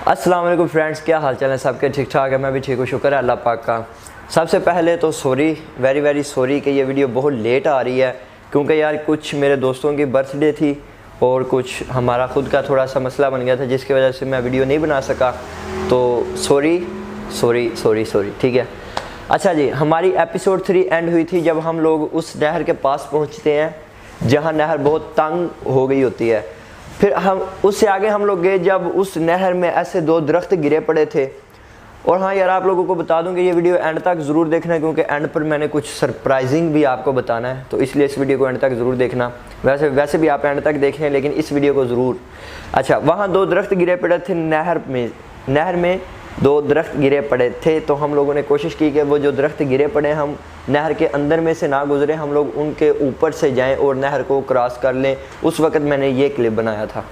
अस्सलाम वालेकुम फ्रेंड्स, क्या हाल चाल है सबके? ठीक ठाक है, मैं भी ठीक हूँ, शुक्र है अल्लाह पाक का। सबसे पहले तो सॉरी, वेरी सॉरी कि ये वीडियो बहुत लेट आ रही है, क्योंकि यार कुछ मेरे दोस्तों की बर्थडे थी और कुछ हमारा ख़ुद का थोड़ा सा मसला बन गया था, जिसकी वजह से मैं वीडियो नहीं बना सका। तो सॉरी, ठीक है। अच्छा जी, हमारी एपिसोड 3 एंड हुई थी जब हम लोग उस नहर के पास पहुँचते हैं जहाँ नहर बहुत तंग हो गई होती है। फिर हम उससे आगे हम लोग गए जब उस नहर में ऐसे 2 दरख्त गिरे पड़े थे। और हाँ यार, आप लोगों को बता दूं कि ये वीडियो एंड तक ज़रूर देखना है, क्योंकि एंड पर मैंने कुछ सरप्राइजिंग भी आपको बताना है, तो इसलिए इस वीडियो को एंड तक ज़रूर देखना। वैसे भी आप एंड तक देखें, लेकिन इस वीडियो को ज़रूर। अच्छा, वहाँ 2 दरख्त गिरे पड़े थे नहर में 2 दरख्त गिरे पड़े थे। तो हम लोगों ने कोशिश की कि वो जो दरख्त गिरे पड़े हम नहर के अंदर में से ना गुजरे, हम लोग उनके ऊपर से जाएं और नहर को क्रॉस कर लें। उस वक्त मैंने ये क्लिप बनाया था।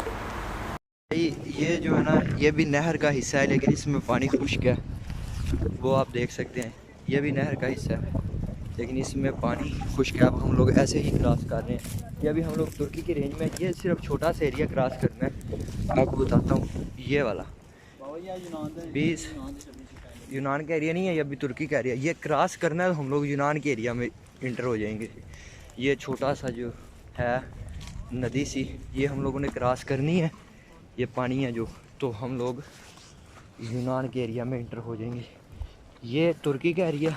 ये जो है ना, ये भी नहर का हिस्सा है, लेकिन इसमें पानी खुश्क है, वो आप देख सकते हैं। ये भी नहर का हिस्सा है, लेकिन इसमें पानी खुश्क है। अब हम लोग ऐसे ही क्रॉस कर रहे हैं। ये अभी हम लोग तुर्की की रेंज में, ये सिर्फ छोटा सा एरिया क्रॉस करना है। आपको बताता हूँ, ये वाला 20 यूनान का एरिया नहीं है, ये अभी तुर्की का एरिया। ये क्रॉस करना है तो हम लोग यूनान के एरिया में इंटर हो जाएंगे। ये छोटा सा जो है नदी सी, ये हम लोगों ने क्रॉस करनी है। ये पानी है जो, तो हम लोग यूनान के एरिया में इंटर हो जाएंगे। ये तुर्की का एरिया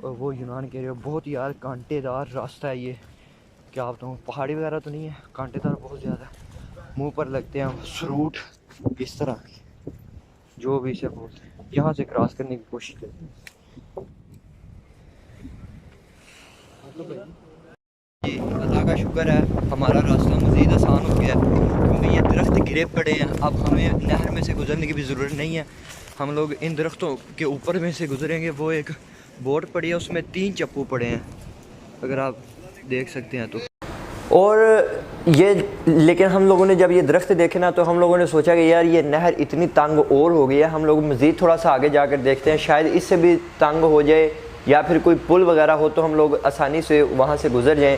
और वो यूनान के एरिया। बहुत यार कांटेदार रास्ता है ये, क्या बताऊँ। पहाड़ी वगैरह तो नहीं है, कांटेदार बहुत ज़्यादा। मुंह पर लगते हैं फ्रूट इस तरह, जो भी इसे बोलते हैं। यहाँ से क्रॉस करने की कोशिश करते हैं। जी अल्लाह का शुक्र है, हमारा रास्ता मज़ीद आसान हो गया, क्योंकि ये दरख्त गिरे पड़े हैं। अब हमें नहर में से गुजरने की भी ज़रूरत नहीं है, हम लोग इन दरख्तों के ऊपर में से गुजरेंगे। वो एक बोट पड़ी है, उसमें 3 चप्पू पड़े हैं, अगर आप देख सकते हैं तो। और ये लेकिन हम लोगों ने जब ये दरख्त देखे ना, तो हम लोगों ने सोचा कि यार ये नहर इतनी तंग और हो गई है, हम लोग मज़ीद थोड़ा सा आगे जाकर देखते हैं, शायद इससे भी तंग हो जाए, या फिर कोई पुल वगैरह हो तो हम लोग आसानी से वहाँ से गुजर जाएं।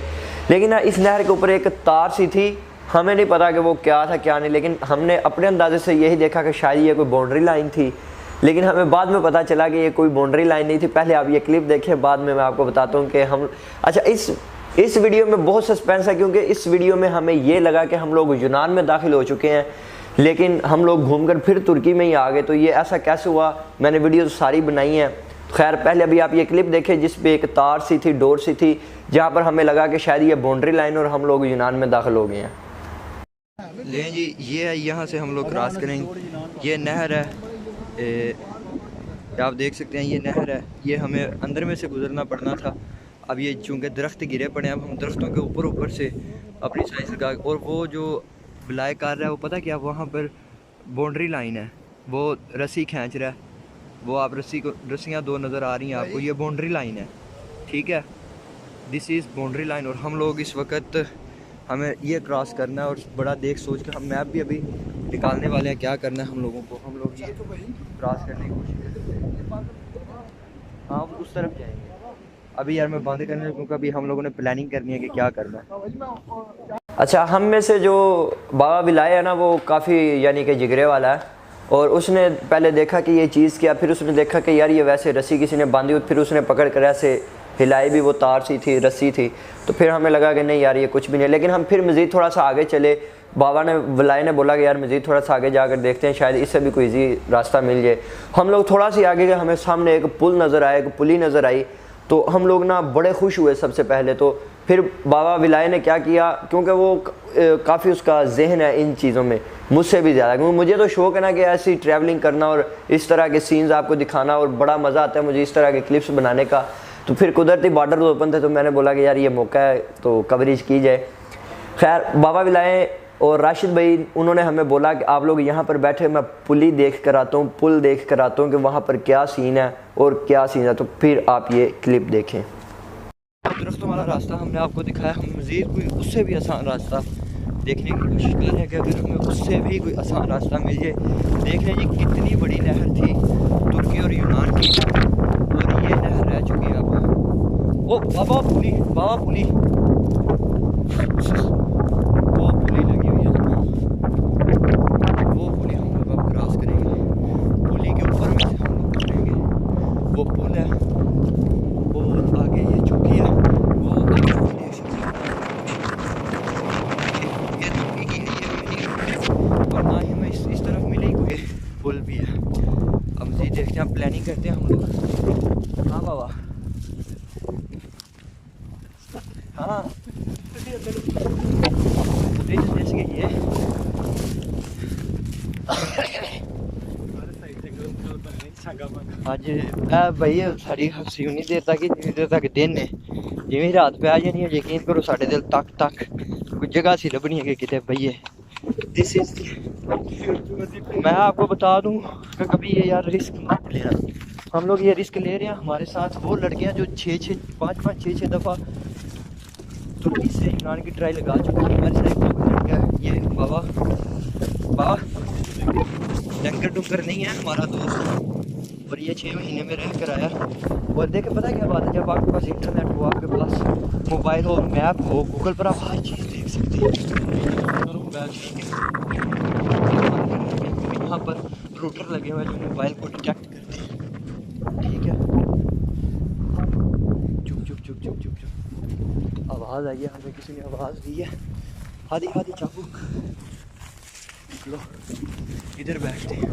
लेकिन ना इस नहर के ऊपर एक तार सी थी, हमें नहीं पता कि वो क्या था क्या नहीं, लेकिन हमने अपने अंदाजे से यही देखा कि शायद ये कोई बाउंड्री लाइन थी। लेकिन हमें बाद में पता चला कि ये कोई बाउंड्री लाइन नहीं थी। पहले आप ये क्लिप देखें, बाद में मैं आपको बताता हूँ कि हम। अच्छा, इस वीडियो में बहुत सस्पेंस है, क्योंकि इस वीडियो में हमें ये लगा कि हम लोग यूनान में दाखिल हो चुके हैं, लेकिन हम लोग घूमकर फिर तुर्की में ही आ गए। तो ये ऐसा कैसे हुआ? मैंने वीडियो तो सारी बनाई है। खैर, पहले अभी आप ये क्लिप देखें जिस पे एक तार सी थी, डोर सी थी, जहाँ पर हमें लगा कि शायद ये बाउंड्री लाइन और हम लोग यूनान में दाखिल हो गए हैं। लें जी, ये है, यहाँ से हम लोग क्रॉस करेंगे। ये नहर है, आप देख सकते हैं, ये नहर है। ये हमें अंदर में से गुजरना पड़ना था। अब ये चूँकि दरख्त गिरे पड़े हैं, अब हम दरख्तों के ऊपर से अपनी साइज लगा। और वो जो बिलाय कर रहा है, वो पता क्या, वहाँ पर बाउंड्री लाइन है, वो रस्सी खींच रहा है। वो आप रस्सियाँ 2 नज़र आ रही हैं आपको, ये बाउंड्री लाइन है, ठीक है। This is boundary line. और हम लोग इस वक्त हमें ये क्रॉस करना है, और बड़ा देख सोच कर हम मैप भी अभी निकालने वाले हैं क्या करना है हम लोगों को। हम लोग ये क्रॉस करने की कोशिश करते हैं। हाँ, उस तरफ जाएंगे। अभी यार मैं बंद करने, क्योंकि अभी हम लोगों ने प्लानिंग करनी है कि क्या करना है। अच्छा, हम में से जो बाबा बिलाए है ना, वो काफ़ी यानी कि जिगरे वाला है, और उसने पहले देखा कि ये चीज़ क्या, फिर उसने देखा कि यार ये वैसे रस्सी किसी ने बांधी हुई, फिर उसने पकड़ कर ऐसे हिलाई भी, वो तार सी थी, रस्सी थी। तो फिर हमें लगा कि नहीं यार ये कुछ भी नहीं। लेकिन हम फिर मज़ीद थोड़ा सा आगे चले। बाबा ने, बिलाए ने बोला कि यार मज़ीद थोड़ा सा आगे जाकर देखते हैं, शायद इससे भी कोई ईजी रास्ता मिल जाए। हम लोग थोड़ा सी आगे गए, हमें सामने एक पुल नज़र आया, एक पुली नज़र आई। तो हम लोग ना बड़े खुश हुए सबसे पहले तो। फिर बाबा विलाय ने क्या किया, क्योंकि वो काफ़ी उसका जहन है इन चीज़ों में, मुझसे भी ज़्यादा, क्योंकि मुझे तो शौक़ है ना कि ऐसी ट्रैवलिंग करना और इस तरह के सीन्स आपको दिखाना, और बड़ा मज़ा आता है मुझे इस तरह के क्लिप्स बनाने का। तो फिर कुदरती बॉर्डर ओपन थे, तो मैंने बोला कि यार ये मौका है तो कवरेज की जाए। खैर, बाबा विलाय और राशिद भाई, उन्होंने हमें बोला कि आप लोग यहाँ पर बैठे, मैं पुली देख कर आता हूँ, पुल देख कर आता हूँ कि वहाँ पर क्या सीन है और क्या सीन है। तो फिर आप ये क्लिप देखें। दरख्तों वाला रास्ता हमने आपको दिखाया, हम मज़ीद कोई उससे भी आसान रास्ता देखने की कोशिश कर रहे हैं कि अगर हमें उससे भी कोई आसान रास्ता मिल जाए। देख लें जी, कितनी बड़ी नहर थी तुर्की और यूनान की, और ये नहर रह चुकी है अब। ओ बाबा पुली, बाबा पुली, वो पुली लगी हुई है, वो पुली हम लोग अब क्रॉस करें। प्लानिंग करते हैं हम लोग। हाँ बाबा, हाँ जैसे कि ये ਅੱਜ ਇਹ ਬਈ ਸਾਡੀ ਹੱਸੀ ਉਨੀ ਦੇਰ ਤੱਕ ਜਿੰਨੀ ਦੇਰ ਤੱਕ ਦਿਨ ਨੇ, ਜਿਵੇਂ ਰਾਤ ਪੈ ਜਾਣੀ ਹੈ ਯਕੀਨ ਕਰੋ ਸਾਡੇ ਦਿਲ ਤੱਕ ਤੱਕ कोई जगह सी लभनी है कि कितने भैया दिस इज मैं आपको बता दूं कि कभी ये यार रिस्क मत लेना। हम लोग ये रिस्क ले रहे हैं, हमारे साथ वो लड़कियां जो 5-6 दफ़ा तुर्की से यूनान की ट्राई लगा चुकी हैं। हमारे साथ एक लड़का है, ये बाबा बाबा डंकर डुंकर नहीं है हमारा दोस्त, और ये 6 महीने में रह कर आया। और देखे पता क्या बात है, जब आपके पास इंटरनेट हो, आपके पास मोबाइल हो, मैप हो, गूगल पर आप हर चीज़ देख सकते हैं। यहाँ पर रूटर लगे हुए हैं जो मोबाइल को डिटेक्ट करते हैं। ठीक है, चुप चुप चुप चुप चुप चुप, आवाज़ आई है, हमें किसी ने आवाज़ दी है। हादी हादी चाकू लो, इधर बैठते हैं।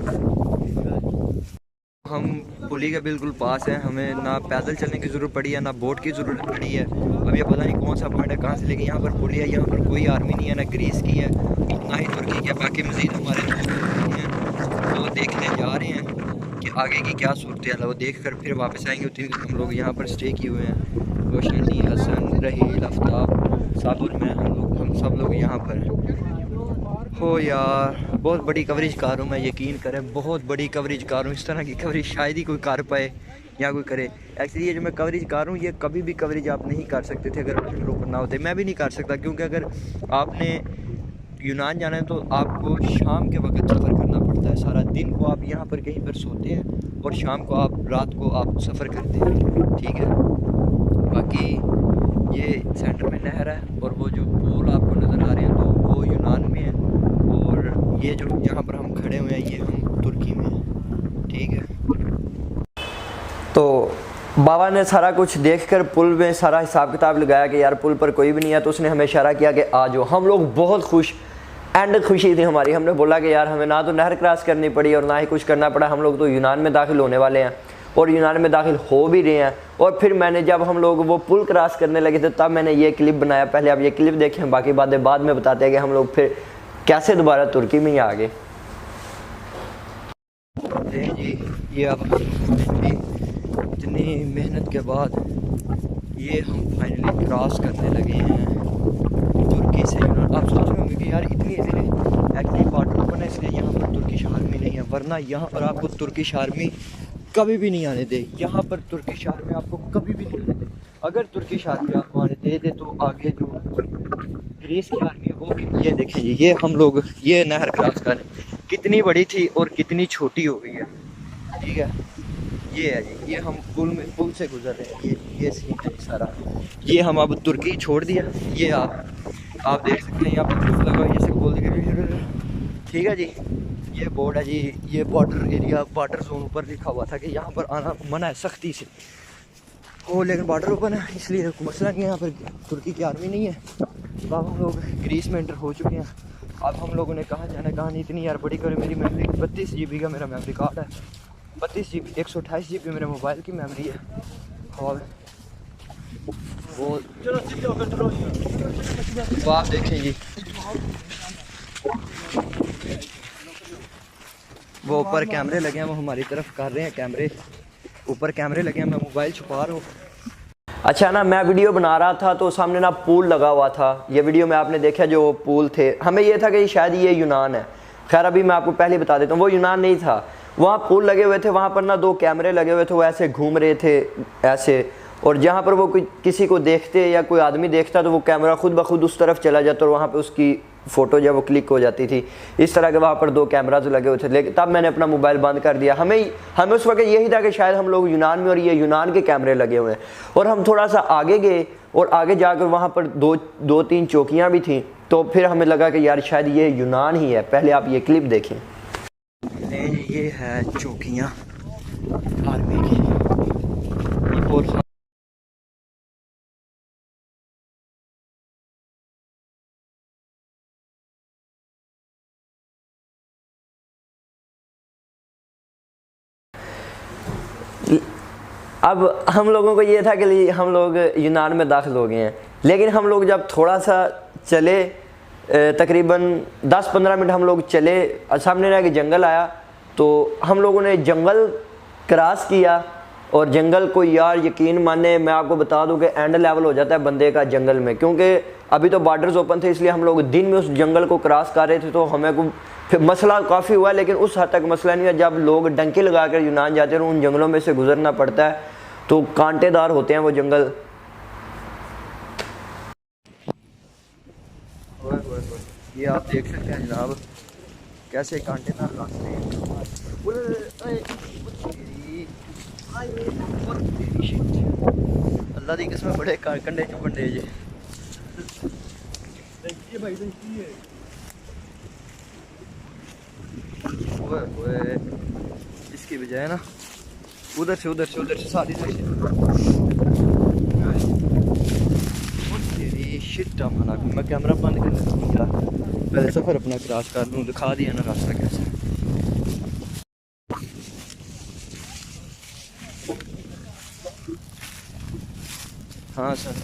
हम पुली के बिल्कुल पास हैं, हमें ना पैदल चलने की ज़रूरत पड़ी है ना बोट की ज़रूरत पड़ी है। अब ये पता नहीं कौन सा पॉइंट है कहाँ से, लेकिन यहाँ पर पुली है, यहाँ पर कोई आर्मी नहीं है, ना ग्रीस की है ना ही तुर्की की है। बाकी मज़ीद हमारे दोस्त हैं तो देखने जा रहे हैं कि आगे की क्या सूरत है, वो देख कर फिर वापस आएंगे। उतनी हम लोग यहाँ पर स्टे किए हुए हैं, रोशनी, हसन, रहील, आफ्ताब, साबुर में हम सब लोग यहाँ पर हैं। हो यार, बहुत बड़ी कवरेज कार हूँ मैं, यकीन करें बहुत बड़ी कवरेज कार हूँ। इस तरह की कवरेज शायद ही कोई कर पाए या कोई करे। एक्चुअली ये जो मैं कवरेज कार हूँ, ये कभी भी कवरेज आप नहीं कर सकते थे अगर ऊपर ना होते। मैं भी नहीं कर सकता, क्योंकि अगर आपने यूनान जाना है तो आपको शाम के वक्त सफ़र करना पड़ता है। सारा दिन को आप यहाँ पर कहीं पर सोते हैं और शाम को आप रात को आप सफ़र करते हैं। ठीक है, बाकी ये सेंटर में नहर है और वो जो पुल आपको नज़र आ रहे हैं तो वो यूनान में है, और ये जो यहाँ पर हम खड़े हुए हैं ये हम तुर्की में हैं। ठीक है, तो बाबा ने सारा कुछ देखकर पुल में सारा हिसाब किताब लगाया कि यार पुल पर कोई भी नहीं है, तो उसने हमें इशारा किया कि आ जाओ। हम लोग बहुत खुश, एंड खुशी थी हमारी। हमने बोला कि यार हमें ना तो नहर क्रॉस करनी पड़ी और ना ही कुछ करना पड़ा, हम लोग तो यूनान में दाखिल होने वाले हैं और यूनान में दाखिल हो भी रहे हैं। और फिर मैंने जब हम लोग वो पुल क्रॉस करने लगे थे तब मैंने ये क्लिप बनाया। पहले आप ये क्लिप देखें, बाकी बातें बाद में बताते हैं कि हम लोग फिर कैसे दोबारा तुर्की में ही आ गए। जी ये अब इतनी मेहनत के बाद ये हम फाइनली क्रॉस करने लगे हैं तुर्की से यूनान। आप सोच रहे होंगे कि यार इतनी इजीली, एक्चुअली बॉर्डर ओपन है इसलिए यहाँ पर तुर्किश आर्मी नहीं है, वरना यहाँ पर आपको तुर्किश आर्मी कभी भी नहीं आने दे। यहाँ पर तुर्किश आर्मी आपको कभी भी नहीं आने दे। अगर तुर्किश आर्मी आपको आने दे तो आगे जो ग्रीस की आर्मी है वो, ये देखें जी, ये हम लोग ये नहर क्रॉस कर कितनी बड़ी थी और कितनी छोटी हो गई है। ठीक है, ये है जी, ये हम पुल से गुजर रहे हैं। ये सीन है सारा, ये हम अब तुर्की छोड़ दिया। ये आप देख सकते हैं यहाँ पर प्रूफ लगा, ये से बोल देंगे। ठीक है जी, ये बोर्ड है जी, ये बॉर्डर एरिया, बॉर्डर जोन ऊपर लिखा हुआ था कि यहाँ पर आना मना है सख्ती से हो, लेकिन बॉर्डर ओपन है इसलिए मसला नहीं है। यहाँ पर तुर्की की आर्मी नहीं है। अब हम लोग ग्रीस में एंटर हो चुके हैं। अब हम लोगों ने कहाँ जाना है कहाँ नहीं, इतनी यार बड़ी कर मेरी मेमोरी 32 GB का मेरा मेमोरी कार्ड है, 32 GB, 128 GB मेरे मोबाइल की मेमोरी है। और वो तो आप देखें जी, वो ऊपर कैमरे लगे हैं, वो हमारी तरफ कर रहे हैं कैमरे, ऊपर कैमरे लगे हैं, मैं मोबाइल छुपा रहा हूँ। अच्छा ना, मैं वीडियो बना रहा था तो सामने ना पूल लगा हुआ था। ये वीडियो में आपने देखा जो पूल थे, हमें ये था कि शायद ये यूनान है। खैर अभी मैं आपको पहले बता देता हूँ, वो यूनान नहीं था। वहाँ पूल लगे हुए थे, वहाँ पर ना 2 कैमरे लगे हुए थे, वो ऐसे घूम रहे थे ऐसे, और जहाँ पर वो किसी को देखते या कोई आदमी देखता तो वो कैमरा खुद ब खुद उस तरफ चला जाता और वहाँ पर उसकी फ़ोटो जब वो क्लिक हो जाती थी। इस तरह के वहाँ पर 2 कैमराज लगे हुए थे, लेकिन तब मैंने अपना मोबाइल बंद कर दिया। हमें उस वक्त यही था कि शायद हम लोग यूनान में और ये यूनान के कैमरे लगे हुए हैं। और हम थोड़ा सा आगे गए और आगे जाकर वहाँ पर 2-3 चौकियाँ भी थी, तो फिर हमें लगा कि यार शायद ये यूनान ही है। पहले आप ये क्लिप देखें। ये है चौकियाँ आर्मी की, और अब हम लोगों को ये था कि हम लोग यूनान में दाखिल हो गए हैं, लेकिन हम लोग जब थोड़ा सा चले, तकरीबन 10-15 मिनट हम लोग चले, सामने रह के जंगल आया, तो हम लोगों ने जंगल क्रॉस किया। और जंगल को यार यकीन माने मैं आपको बता दूं कि एंड लेवल हो जाता है बंदे का जंगल में, क्योंकि अभी तो बॉर्डर्स ओपन थे, इसलिए हम लोग दिन में उस जंगल को क्रॉस कर रहे थे। तो हमें को फिर मसला काफ़ी हुआ, लेकिन उस हद तक मसला नहीं है। जब लोग डंके लगा कर यूनान जाते हैं, उन जंगलों में से गुजरना पड़ता है, तो कांटेदार होते हैं वो जंगल। ये आप देख सकते हैं जनाब कैसे कांटेदार रास्ते हैं। अल्लाह की कसम बड़े कंडे चुपंडे जी। इसकी बजाय ना उधर से सारी शिट मैं कैमरा बंद कर लूँगा, पहले सफ़र अपना क्रॉस कर लूँ, दिखा दिया ना रास्ता कैसा। हाँ सर,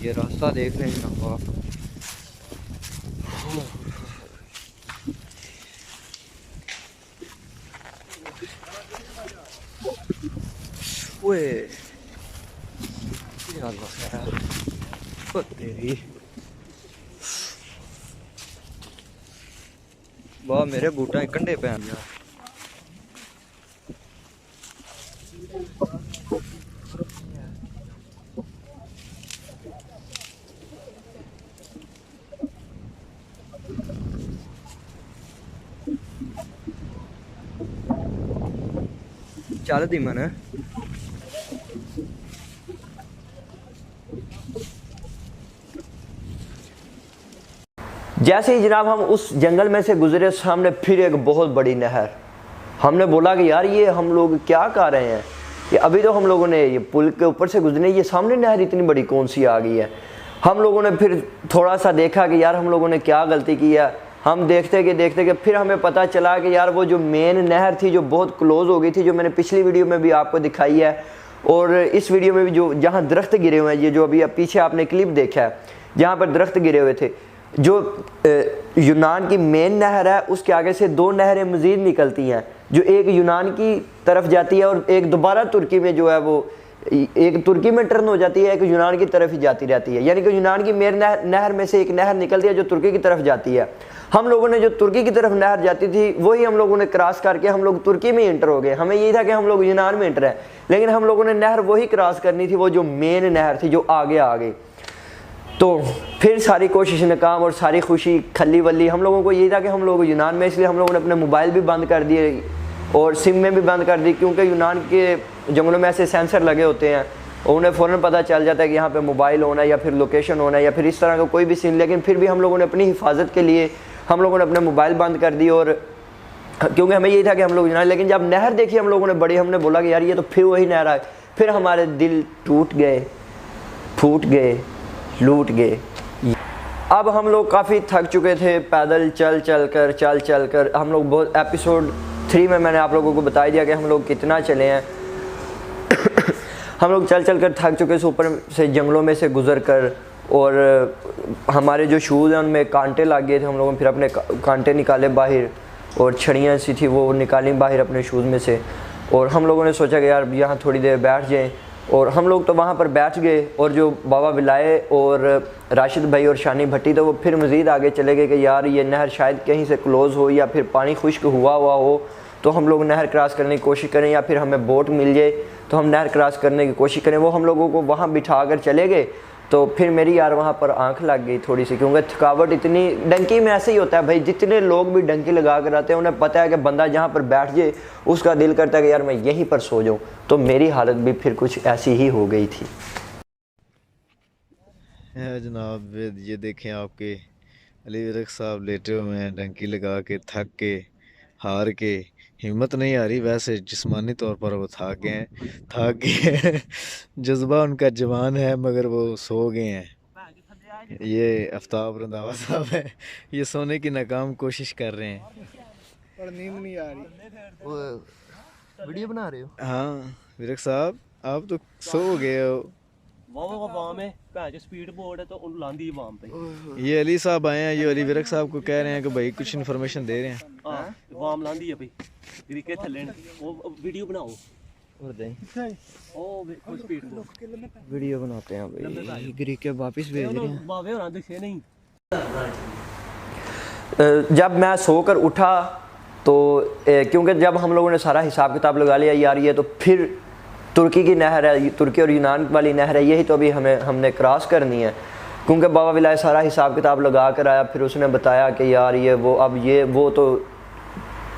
ये रास्ता देख रहे हैं ना आप। ओए तेरी वाह, मेरे बूटा कंडे पे यार। चल दी मन जैसे ही जनाब हम उस जंगल में से गुजरे, सामने फिर एक बहुत बड़ी नहर। हमने बोला कि यार ये हम लोग क्या कर रहे हैं, कि अभी तो हम लोगों ने ये पुल के ऊपर से गुजरे, ये सामने नहर इतनी बड़ी कौन सी आ गई है। हम लोगों ने फिर थोड़ा सा देखा कि यार हम लोगों ने क्या गलती की है। हम देखते कि फिर हमें पता चला कि यार वो जो मेन नहर थी जो बहुत क्लोज हो गई थी, जो मैंने पिछली वीडियो में भी आपको दिखाई है, और इस वीडियो में भी जो जहाँ दरख्त गिरे हुए हैं, ये जो अभी पीछे आपने क्लिप देखा है जहाँ पर दरख्त गिरे हुए थे, जो यूनान की मेन नहर है उसके आगे से दो नहरें मज़ीद निकलती हैं, जो एक यूनान की तरफ जाती है और एक दोबारा तुर्की में जो है वो एक तुर्की में टर्न हो जाती है, एक यूनान की तरफ ही जाती रहती है। यानी कि यूनान की मेन नहर में से एक नहर निकलती है जो तुर्की की तरफ जाती है। हम लोगों ने जो तुर्की की तरफ नहर जाती थी वही हम लोगों ने क्रॉस करके हम लोग तुर्की में इंटर हो गए। हमें यही था कि हम लोग यूनान में इंटर हैं, लेकिन हम लोगों ने नहर वही क्रॉस करनी थी, वो जो मेन नहर थी जो आगे आ गई। तो फिर सारी कोशिश नाकाम और सारी खुशी खली वली। हम लोगों को यही था कि हम लोग यूनान में, इसलिए हम लोगों ने अपने मोबाइल भी बंद कर दिए और सिम में भी बंद कर दी, क्योंकि यूनान के जंगलों में ऐसे सेंसर लगे होते हैं और उन्हें फ़ौरन पता चल जाता है कि यहाँ पे मोबाइल होना है या फिर लोकेशन होना है या फिर इस तरह का कोई भी सीन। लेकिन फिर भी हम लोगों ने अपनी हिफाजत के लिए हम लोगों ने अपने मोबाइल बंद कर दी, और क्योंकि हमें यही था कि हम लोग यूनान। लेकिन जब नहर देखी हम लोगों ने बड़ी, हमने बोला कि यार ये तो फिर वही नहर है। फिर हमारे दिल टूट गए, फूट गए, लूट गए। अब हम लोग काफ़ी थक चुके थे, पैदल चल चल कर हम लोग बहुत। एपिसोड 3 में मैंने आप लोगों को बता दिया कि हम लोग कितना चले हैं। हम लोग चल कर थक चुके थे, ऊपर से जंगलों में से गुजर कर, और हमारे जो शूज़ हैं उनमें कांटे लग गए थे। हम लोगों ने फिर अपने कांटे निकाले बाहर, और छड़ियाँ सी थी वो निकाली बाहर अपने शूज़ में से, और हम लोगों ने सोचा कि यार यहाँ थोड़ी देर बैठ जाएं। और हम लोग तो वहाँ पर बैठ गए, और जो बाबा बिलाए और राशिद भाई और शानी भट्टी, तो वो फिर मज़ीद आगे चले गए कि यार ये नहर शायद कहीं से क्लोज़ हो या फिर पानी खुश्क हुआ हो, तो हम लोग नहर क्रॉस करने की कोशिश करें, या फिर हमें बोट मिल जाए तो हम नहर क्रॉस करने की कोशिश करें। वो हम लोगों को वहाँ बिठा कर चले गए। तो फिर मेरी यार वहाँ पर आंख लग गई थोड़ी सी, क्योंकि थकावट इतनी, डंकी में ऐसे ही होता है भाई, जितने लोग भी डंकी लगा कर आते हैं उन्हें पता है कि बंदा जहाँ पर बैठ जाए उसका दिल करता है कि यार मैं यहीं पर सो जाऊँ। तो मेरी हालत भी फिर कुछ ऐसी ही हो गई थी। जनाब ये देखें आपके अली विरक साहब लेटे हुए हैं, डंकी लगा के, थक के, हार के, हिम्मत नहीं आ रही। वैसे जिस्मानी तौर पर वो थक गए जज्बा उनका जवान है, मगर वो सो गए हैं। ये आफ्ताब रंधावा साहब है, ये सोने की नाकाम कोशिश कर रहे हैं। और नींद नहीं आ रही। वो वीडियो बना रहे हो? हाँ विरक साहब, आप तो सो गए हो। वाह वाम है भैन स्पीड बोर्ड है तो उन लांदी वाम पे। ये अली साहब आए हैं, ये अली विरक साहब को कह रहे हैं कि भाई कुछ इन्फॉर्मेशन दे रहे हैं। हाँ वाम लांदी है भाई तरीके थल्ले ने वो वीडियो बनाओ और दें ओ वे स्पीड बोर्ड वीडियो बनाते हैं भाई, गिरी के वापस भेज रहे हैं। वावे होना दिखे नहीं। जब मैं सोकर उठा तो क्योंकि जब हम लोगों ने सारा हिसाब किताब लगा लिया यार ये तो फिर तुर्की की नहर है, तुर्की और यूनान वाली नहर है, यही तो अभी हमने क्रॉस करनी है। क्योंकि बाबा विलाय सारा हिसाब किताब लगा कर आया, फिर उसने बताया कि यार ये वो अब ये वो तो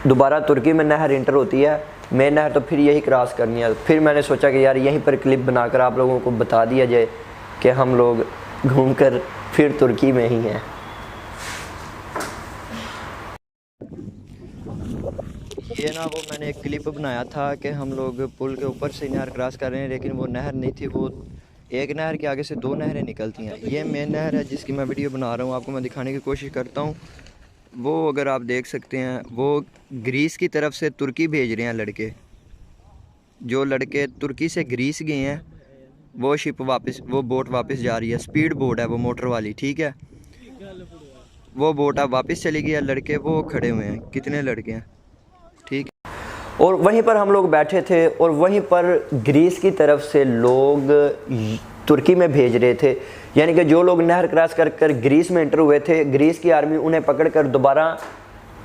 दोबारा तुर्की में नहर इंटर होती है, मेन नहर तो फिर यही क्रॉस करनी है। फिर मैंने सोचा कि यार यहीं पर क्लिप बनाकर आप लोगों को बता दिया जाए कि हम लोग घूमकर फिर तुर्की में ही हैं। ये ना वो मैंने एक क्लिप बनाया था कि हम लोग पुल के ऊपर से नहर क्रॉस कर रहे हैं, लेकिन वो नहर नहीं थी, वो एक नहर के आगे से दो नहरें निकलती हैं। ये मेन नहर है जिसकी मैं वीडियो बना रहा हूँ, आपको मैं दिखाने की कोशिश करता हूँ। वो अगर आप देख सकते हैं वो ग्रीस की तरफ से तुर्की भेज रहे हैं लड़के, जो लड़के तुर्की से ग्रीस गए हैं वो शिप वापस, वो बोट वापस जा रही है। स्पीड बोट है वो, मोटर वाली, ठीक है। वो बोट अब वापस चली गई है, लड़के वो खड़े हुए हैं, कितने लड़के हैं, ठीक। और वहीं पर हम लोग बैठे थे और वहीं पर ग्रीस की तरफ से लोग तुर्की में भेज रहे थे, यानी कि जो लोग नहर क्रॉस कर कर ग्रीस में एंटर हुए थे, ग्रीस की आर्मी उन्हें पकड़कर दोबारा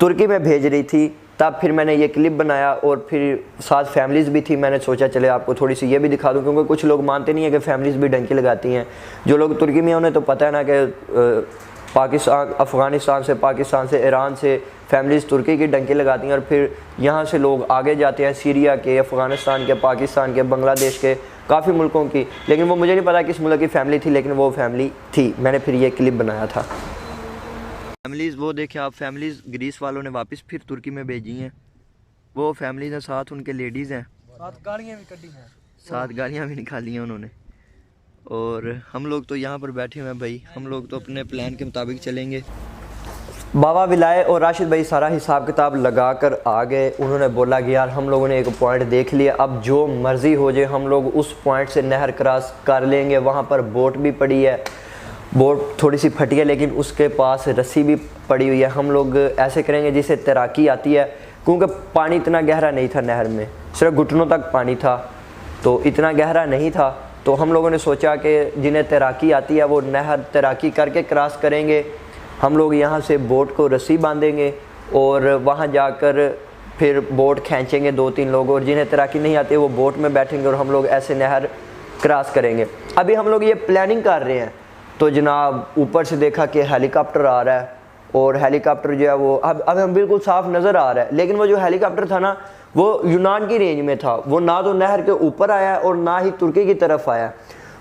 तुर्की में भेज रही थी। तब फिर मैंने ये क्लिप बनाया और फिर साथ फैमिलीज़ भी थी, मैंने सोचा चले आपको थोड़ी सी ये भी दिखा दूं, क्योंकि कुछ लोग मानते नहीं है कि फैमिलीज़ भी डंकी लगाती हैं। जो लोग तुर्की में हैं उन्हें तो पता है ना कि पाकिस्तान, अफ़गानिस्तान से, पाकिस्तान से, ईरान से फैमिलीज़ तुर्की की डंकी लगाती हैं और फिर यहाँ से लोग आगे जाते हैं सीरिया के, अफ़गानिस्तान के, पाकिस्तान के, बांग्लादेश के, काफ़ी मुल्कों की। लेकिन वो मुझे नहीं पता किस मुल्क की फ़ैमिली थी, लेकिन वो फैमिली थी। मैंने फिर ये क्लिप बनाया था। फैमिलीज़ वो देखे आप, फैमिलीज़ ग्रीस वालों ने वापस फिर तुर्की में भेजी हैं। वो फैमिलीज़ हैं, साथ उनके लेडीज़ हैं, साथ गाड़ियाँ भी कटी हैं, साथ गालियाँ भी निकाली हैं उन्होंने। और हम लोग तो यहाँ पर बैठे हुए हैं भाई, हम लोग तो अपने प्लान के मुताबिक चलेंगे। बाबा विलाय और राशिद भाई सारा हिसाब किताब लगा कर आ गए। उन्होंने बोला कि यार हम लोगों ने एक पॉइंट देख लिया, अब जो मर्ज़ी हो जाए हम लोग उस पॉइंट से नहर क्रॉस कर लेंगे। वहाँ पर बोट भी पड़ी है, बोट थोड़ी सी फटी है लेकिन उसके पास रस्सी भी पड़ी हुई है। हम लोग ऐसे करेंगे जिसे तैराकी आती है, क्योंकि पानी इतना गहरा नहीं था नहर में, सिर्फ घुटनों तक पानी था, तो इतना गहरा नहीं था। तो हम लोगों ने सोचा कि जिन्हें तैराकी आती है वो नहर तैराकी करके क्रॉस करेंगे। हम लोग यहाँ से बोट को रस्सी बांधेंगे और वहाँ जाकर फिर बोट खींचेंगे 2-3 लोग, और जिन्हें तैराकी नहीं आती वो बोट में बैठेंगे और हम लोग ऐसे नहर क्रॉस करेंगे। अभी हम लोग ये प्लानिंग कर रहे हैं तो जनाब ऊपर से देखा कि हेलीकॉप्टर आ रहा है, और हेलीकॉप्टर जो है वो अब हमें बिल्कुल साफ नज़र आ रहा है, लेकिन वो जो हेलीकॉप्टर था ना वो यूनान की रेंज में था। वो ना तो नहर के ऊपर आया और ना ही तुर्की की तरफ आया,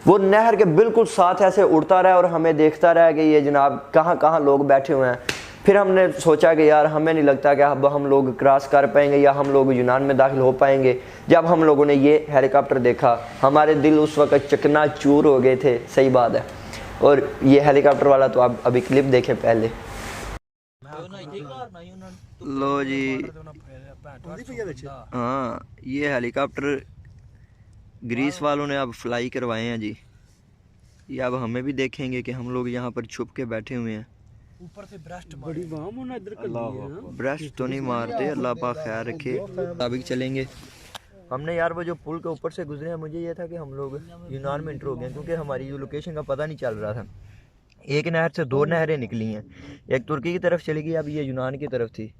वो नहर के बिल्कुल साथ ऐसे उड़ता रहा और हमें देखता रहा कि ये जनाब कहाँ कहाँ लोग बैठे हुए हैं। फिर हमने सोचा कि यार हमें नहीं लगता कि अब हम लोग क्रॉस कर पाएंगे या हम लोग यूनान में दाखिल हो पाएंगे। जब हम लोगों ने ये हेलीकॉप्टर देखा हमारे दिल उस वक्त चकनाचूर हो गए थे, सही बात है। और ये हेलीकॉप्टर वाला तो आप अभी क्लिप देखें पहले। लो जी, हाँ ये हेलीकॉप्टर ग्रीस वालों ने अब फ्लाई करवाए हैं जी। ये अब हमें भी देखेंगे कि हम लोग यहाँ पर छुप के बैठे हुए हैं। ऊपर से ब्रस्ट बड़ी वाम होना इधर कर ब्रश तो नहीं मारते, अल्लाह पाक ख्याल रखे, मुताबिक चलेंगे। हमने यार वो जो पुल के ऊपर से गुजरे हैं, मुझे ये था कि हम लोग यूनान में इंटर हो गए, क्योंकि हमारी जो लोकेशन का पता नहीं चल रहा था। एक नहर से 2 नहरें निकली हैं, एक तुर्की की तरफ चली गई, अब ये यूनान की तरफ थी।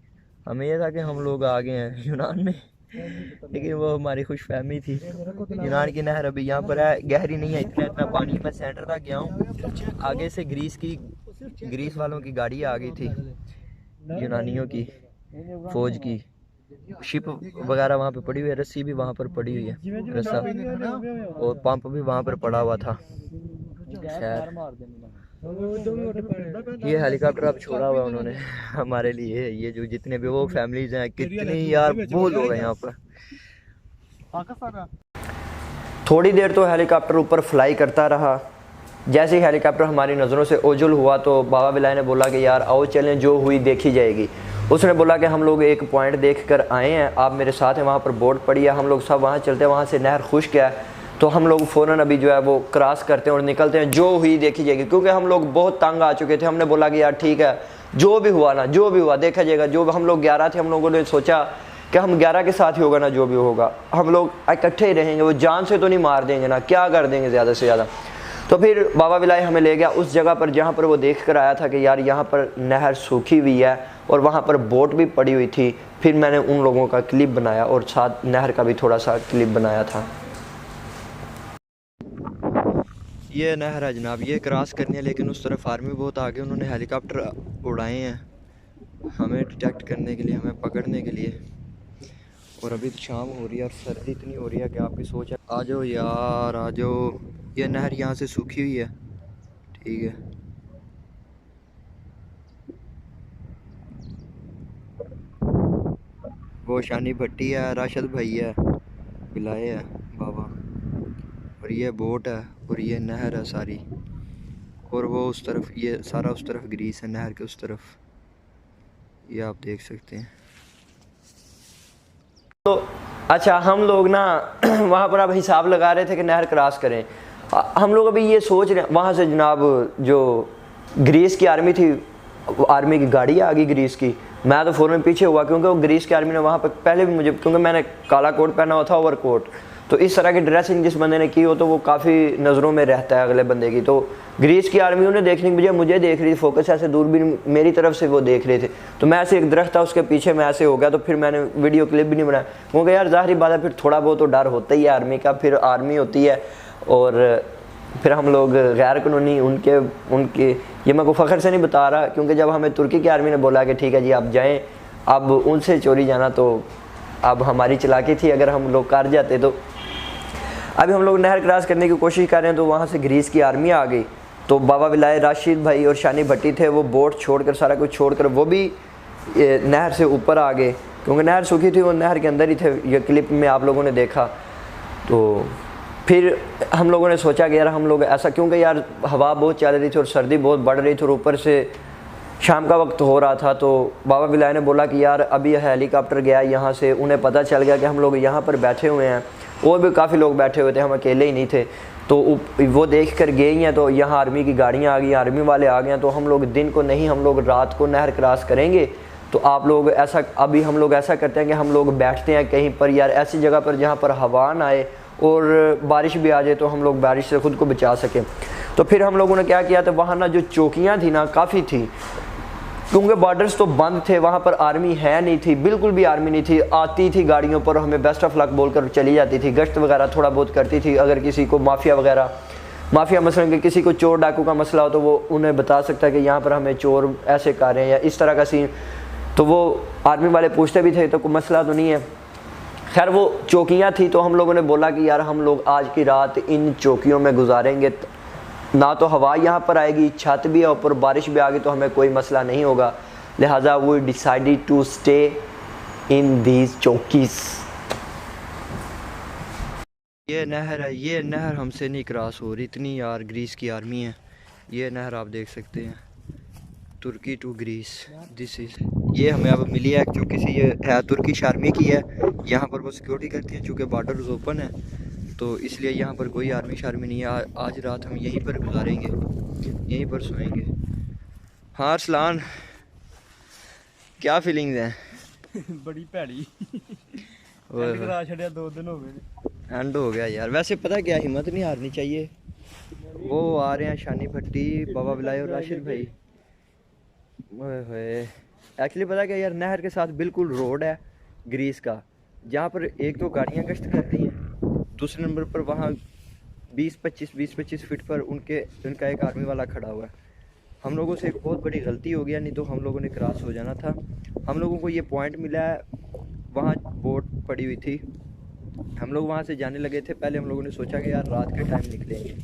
हमें यह था कि हम लोग आ गए हैं यूनान में, लेकिन वो हमारी खुशफहमी थी। यूनान की नहर अभी यहाँ पर है, गहरी नहीं है, इतना पानी। मैं सेंटर तक गया हूँ, आगे से ग्रीस वालों की गाड़ी आ गई थी, यूनानियों की फौज की शिप वगैरह वहाँ पे पड़ी हुई है, रस्सी भी वहाँ पर पड़ी हुई है, रस्सा, और पंप भी वहाँ पर पड़ा हुआ था। ये हेलीकॉप्टर अब छोड़ा हुआ उन्होंने हमारे लिए। ये जो जितने भी वो फैमिलीज हैं, कितनी यार बहुत लोग हैं यहाँ पर। थोड़ी देर तो हेलीकॉप्टर ऊपर फ्लाई करता रहा जैसे ही हेलीकॉप्टर हमारी नज़रों से ओझल हुआ तो बाबा बिलाय ने बोला कि यार आओ चलें, जो हुई देखी जाएगी। उसने बोला कि हम लोग एक पॉइंट देख कर आए हैं, आप मेरे साथ हैं, वहाँ पर बोट पड़ी है, हम लोग सब वहाँ चलते हैं, वहाँ से नहर खुश्क है, तो हम लोग फ़ौरन अभी जो है वो क्रॉस करते हैं और निकलते हैं, जो हुई देखी जाएगी। क्योंकि हम लोग बहुत तंग आ चुके थे। हमने बोला कि यार ठीक है, जो भी हुआ ना, जो भी हुआ देखा जाएगा। जो हम लोग 11 थे, हम लोगों ने सोचा कि हम 11 के साथ ही होगा ना, जो भी होगा हम लोग इकट्ठे ही रहेंगे, वो जान से तो नहीं मार देंगे ना, क्या कर देंगे ज़्यादा से ज़्यादा। तो फिर बाबा बिलाय हमें ले गया उस जगह पर जहाँ पर वो देख कर आया था कि यार यहाँ पर नहर सूखी हुई है और वहाँ पर बोट भी पड़ी हुई थी। फिर मैंने उन लोगों का क्लिप बनाया और साथ नहर का भी थोड़ा सा क्लिप बनाया था। ये नहर है जनाब, ये क्रॉस करनी है, लेकिन उस तरफ आर्मी बहुत आगे, उन्होंने हेलीकॉप्टर उड़ाए हैं हमें डिटेक्ट करने के लिए, हमें पकड़ने के लिए। और अभी तो शाम हो रही है और सर्दी इतनी हो रही है कि आपकी सोच है। आ जाओ यार आ जाओ, ये नहर यहाँ से सूखी हुई है, ठीक है। वो शानी भट्टी है, राशिद भाई है, बिलाए है बाबा, और ये बोट है और ये नहर है सारी, और वो उस तरफ ये सारा उस तरफ ग्रीस है नहर के उस तरफ, ये आप देख सकते हैं। तो अच्छा, हम लोग ना वहाँ पर अब हिसाब लगा रहे थे कि नहर क्रॉस करें। हम लोग अभी ये सोच रहे हैं, वहाँ से जनाब जो ग्रीस की आर्मी थी, आर्मी की गाड़ी आ गई ग्रीस की। मैं तो फ़ौरन पीछे हुआ क्योंकि वो ग्रीस की आर्मी ने वहाँ पर पहले भी मुझे, क्योंकि मैंने काला कोट पहना हुआ था, ओवर कोट, तो इस तरह की ड्रेसिंग जिस बंदे ने की हो तो वो काफ़ी नज़रों में रहता है अगले बंदे की। तो ग्रीस की आर्मी उन्हें देखने की बजाय मुझे देख रही थी, फोकस ऐसे दूरबीन मेरी तरफ से वो देख रहे थे। तो मैं ऐसे एक दरख्त था उसके पीछे मैं ऐसे हो गया, तो फिर मैंने वीडियो क्लिप भी नहीं बनाया क्योंकि यार ज़ाहिर बात है फिर थोड़ा बहुत तो डर होता ही है आर्मी का, फिर आर्मी होती है और फिर हम लोग गैर कानूनी उनके ये मैं को फ़ख्र से नहीं बता रहा, क्योंकि जब हमें तुर्की की आर्मी ने बोला कि ठीक है जी आप जाएँ, अब उनसे चोरी जाना तो अब हमारी चालाकी थी, अगर हम लोग कर जाते तो। अभी हम लोग नहर क्रॉस करने की कोशिश कर रहे हैं तो वहाँ से ग्रीस की आर्मी आ गई। तो बाबा बिलाय, राशिद भाई और शानी भट्टी थे, वो बोट छोड़कर सारा कुछ छोड़कर वो भी नहर से ऊपर आ गए, क्योंकि नहर सूखी थी, वो नहर के अंदर ही थे, ये क्लिप में आप लोगों ने देखा। तो फिर हम लोगों ने सोचा कि यार हम लोग ऐसा, क्योंकि यार हवा बहुत चल रही थी और सर्दी बहुत बढ़ रही थी और ऊपर से शाम का वक्त हो रहा था। तो बाबा बिलाय ने बोला कि यार अभी हेलीकॉप्टर गया यहाँ से, उन्हें पता चल गया कि हम लोग यहाँ पर बैठे हुए हैं, और भी काफ़ी लोग बैठे हुए थे, हम अकेले ही नहीं थे। तो वो देख कर गए हैं, तो यहाँ आर्मी की गाड़ियाँ आ गई, आर्मी वाले आ गए हैं। तो हम लोग दिन को नहीं, हम लोग रात को नहर क्रॉस करेंगे। तो आप लोग ऐसा, अभी हम लोग ऐसा करते हैं कि हम लोग बैठते हैं कहीं पर यार ऐसी जगह पर जहाँ पर हवा ना आए और बारिश भी आ जाए, तो हम लोग बारिश से ख़ुद को बचा सकें। तो फिर हम लोगों ने क्या किया, तो वहाँ ना जो चौकियाँ थी ना काफ़ी थी, क्योंकि बॉर्डर्स तो बंद थे, वहाँ पर आर्मी है नहीं थी, बिल्कुल भी आर्मी नहीं थी। आती थी गाड़ियों पर, हमें बेस्ट ऑफ लक बोलकर चली जाती थी, गश्त वगैरह थोड़ा बहुत करती थी। अगर किसी को माफिया मसलन कि किसी को चोर डाकू का मसला हो तो वो उन्हें बता सकता है कि यहाँ पर हमें चोर ऐसे कर रहे हैं या इस तरह का सीन, तो वो आर्मी वाले पूछते भी थे, तो कोई मसला तो नहीं है। खैर वो चौकियाँ थी, तो हम लोगों ने बोला कि यार हम लोग आज की रात इन चौकियों में गुजारेंगे, ना तो हवा यहाँ पर आएगी, छत भी है ऊपर, बारिश भी आ गई तो हमें कोई मसला नहीं होगा। लिहाजा we decided to stay in these chowkis. ये नहर है, ये नहर हमसे नहीं क्रॉस हो रही, इतनी यार ग्रीस की आर्मी है। ये नहर आप देख सकते हैं, तुर्की टू ग्रीस, दिस इज़, ये हमें अब मिली है जो किसी ये है तुर्किश आर्मी की है। यहाँ पर वो सिक्योरिटी करती है, चूँकि बॉर्डर ओपन है तो इसलिए यहाँ पर कोई आर्मी शार्मी नहीं है। आज रात हम यहीं पर गुजारेंगे, यहीं पर सोएंगे। हाँ अरसलान, क्या फीलिंग्स हैं? बड़ी भैड़ी ओए करा छड़िया 2 दिन हो गए, एंड हो गया यार। वैसे पता क्या, हिम्मत नहीं हारनी चाहिए। वो आ रहे हैं शानी भट्टी, बाबा बिलाय और राशिद भाई। ओए एक्चुअली पता क्या यार, नहर के साथ बिल्कुल रोड है ग्रीस का, जहाँ पर एक तो गाड़ियाँ गश्त करती हैं, दूसरे नंबर पर वहाँ 20-25 फीट पर उनका एक आर्मी वाला खड़ा हुआ है। हम लोगों से एक बहुत बड़ी गलती हो गया, नहीं तो हम लोगों ने क्रॉस हो जाना था। हम लोगों को ये पॉइंट मिला है, वहाँ बोट पड़ी हुई थी, हम लोग वहाँ से जाने लगे थे। पहले हम लोगों ने सोचा कि यार रात के टाइम निकलेंगे,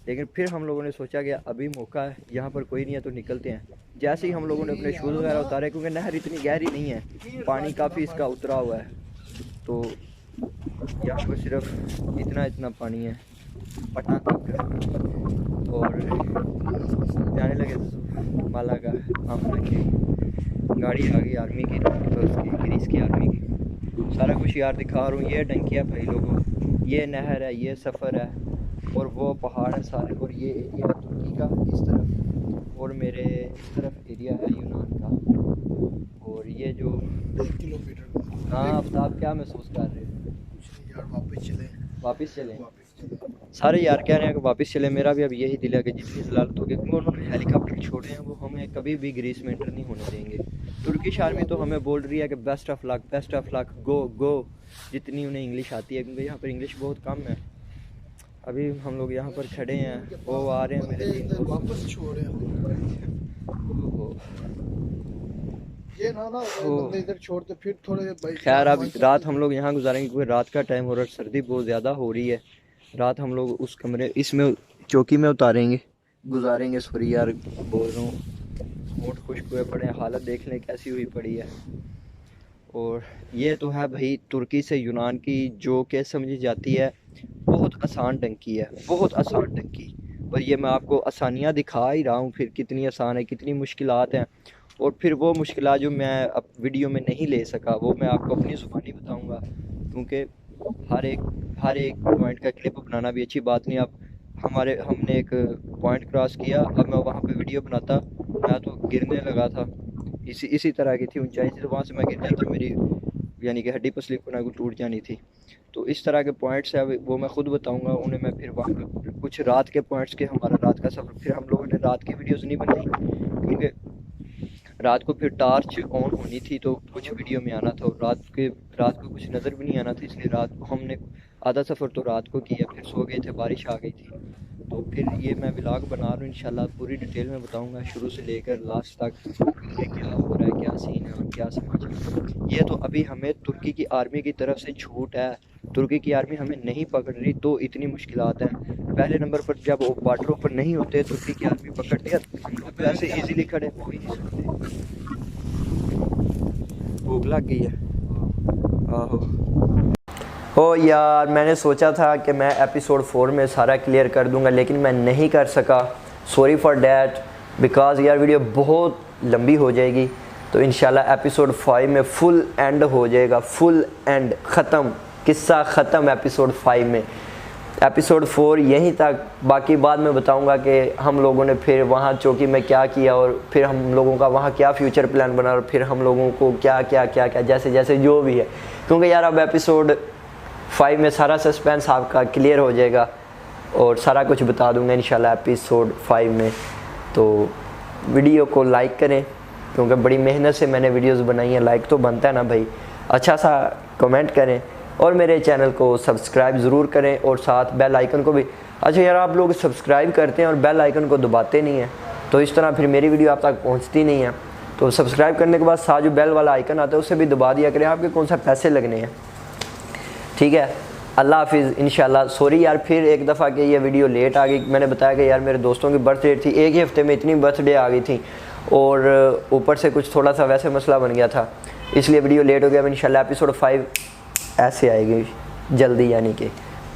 लेकिन फिर हम लोगों ने सोचा कि अभी मौका है, यहाँ पर कोई नहीं है तो निकलते हैं। जैसे ही हम लोगों ने अपने शूज़ वगैरह उतारे, क्योंकि नहर इतनी गहरी नहीं है, पानी काफ़ी इसका उतरा हुआ है, तो यहाँ पर सिर्फ इतना पानी है पटना तक। और जाने लगे तो माला का हम रखे गाड़ी आ गई आर्मी की, ग्रीस की आर्मी की। सारा कुछ यार दिखा रहा हूँ। ये डंकिया भाई लोगों, ये नहर है, ये सफ़र है और वो पहाड़ है सारे, और ये एरिया है तुर्की का इस तरफ, और मेरे इस तरफ एरिया है यूनान का। और ये जो 1 किलोमीटर। हाँ आफ्ताब क्या महसूस कर रहे हो? यार वापस चले। वापस चले सारे यार कह रहे हैं कि वापस चले। मेरा भी अब यही दिल है कि जितनी जलालत होगी, क्योंकि उन्होंने हेलीकॉप्टर छोड़े हैं, वो हमें कभी भी ग्रीस में एंटर नहीं होने देंगे। तुर्किश आर्मी तो हमें बोल रही है कि बेस्ट ऑफ लक, गो गो, जितनी उन्हें इंग्लिश आती है, क्योंकि यहाँ पर इंग्लिश बहुत कम है। अभी हम लोग यहाँ पर खड़े हैं, वो आ रहे हैं मेरे लिए वापस छोड़े। ये ना बंदे इधर छोड़ते फिर थोड़े भाई। खैर अब रात हम लोग यहाँ गुजारेंगे, क्योंकि रात का टाइम हो रहा है, सर्दी बहुत ज़्यादा हो रही है। रात हम लोग उस कमरे इसमें चौकी में गुजारेंगे। सॉरी यार बोल रहा हूँ, होंठ खुश्क हुए पड़े हैं, हालत देख लें कैसी हुई पड़ी है। और ये तो है भाई तुर्की से यूनान की, जो कि समझी जाती है बहुत आसान टंकी है, बहुत आसान टंकी। पर ये मैं आपको आसानियाँ दिखा ही रहा हूँ, फिर कितनी आसान है, कितनी मुश्किलात हैं। और फिर वो मुश्किलात जो मैं अब वीडियो में नहीं ले सका, वो मैं आपको अपनी ज़ुबानी बताऊँगा, क्योंकि हर एक पॉइंट का क्लिप बनाना भी अच्छी बात नहीं। अब हमने एक पॉइंट क्रॉस किया, अब मैं वहाँ पे वीडियो बनाता, मैं तो गिरने लगा था, इसी तरह की थी ऊंचाई थी, तो वहाँ से मैं गिर जाता, मेरी यानी कि हड्डी पसली को टूट जानी थी। तो इस तरह के पॉइंट्स है, वो मैं ख़ुद बताऊँगा उन्हें। मैं फिर वहाँ पे कुछ रात के पॉइंट्स के, हमारा रात का सफ़र, फिर हम लोगों ने रात की वीडियोज़ नहीं बनाई, क्योंकि रात को फिर टार्च ऑन होनी थी तो कुछ वीडियो में आना था, और रात को कुछ नज़र भी नहीं आना था, इसलिए रात को हमने आधा सफ़र तो रात को किया, फिर सो गए थे, बारिश आ गई थी। तो फिर ये मैं व्लॉग बना रहा हूँ, इंशाल्लाह पूरी डिटेल में बताऊँगा शुरू से लेकर लास्ट तक कि क्या हो रहा है, क्या सीन है और क्या समाचार। ये तो अभी हमें तुर्की की आर्मी की तरफ से छूट है, तुर्की की आर्मी हमें नहीं पकड़ रही, तो इतनी मुश्किलात हैं। पहले नंबर पर जब वाटर ऊपर नहीं होते, तुर्की की आर्मी पकड़ लिया, हम लोग तो ऐसे ईजीली खड़े हो ही नहीं सकते। भूख लग गई है। आहो ओ यार, मैंने सोचा था कि मैं एपिसोड 4 में सारा क्लियर कर दूंगा, लेकिन मैं नहीं कर सका। सॉरी फॉर डैट, बिकॉज़ यार वीडियो बहुत लंबी हो जाएगी। तो इंशाल्लाह एपिसोड 5 में फुल एंड हो जाएगा, फुल एंड ख़त्म, किस्सा ख़त्म एपिसोड 5 में। एपिसोड 4 यहीं तक, बाकी बाद में बताऊंगा कि हम लोगों ने फिर वहाँ चौकी में क्या किया, और फिर हम लोगों का वहाँ क्या फ्यूचर प्लान बना, और फिर हम लोगों को क्या जैसे जैसे जो भी है। क्योंकि यार अब एपिसोड 5 में सारा सस्पेंस आपका क्लियर हो जाएगा, और सारा कुछ बता दूंगा इंशाल्लाह एपिसोड 5 में। तो वीडियो को लाइक करें, क्योंकि बड़ी मेहनत से मैंने वीडियोस बनाई हैं, लाइक तो बनता है ना भाई। अच्छा सा कमेंट करें, और मेरे चैनल को सब्सक्राइब ज़रूर करें, और साथ बेल आइकन को भी। अच्छा यार, आप लोग सब्सक्राइब करते हैं और बेल आइकन को दबाते नहीं हैं, तो इस तरह फिर मेरी वीडियो आप तक पहुंचती नहीं है। तो सब्सक्राइब करने के बाद साथ जो बेल वाला आइकन आता है उसे भी दबा दिया करें, आपके कौन सा पैसे लगने हैं। ठीक है, अल्लाह हाफिज़ इंशाल्लाह। सॉरी यार फिर एक दफ़ा कि ये वीडियो लेट आ गई। मैंने बताया कि यार मेरे दोस्तों की बर्थडे थी, एक ही हफ्ते में इतनी बर्थडे आ गई थी, और ऊपर से कुछ थोड़ा सा वैसे मसला बन गया था, इसलिए वीडियो लेट हो गया। अब इंशाल्लाह एपिसोड 5 ऐसे आएगी जल्दी, यानी कि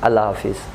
अल्लाह हाफिज़।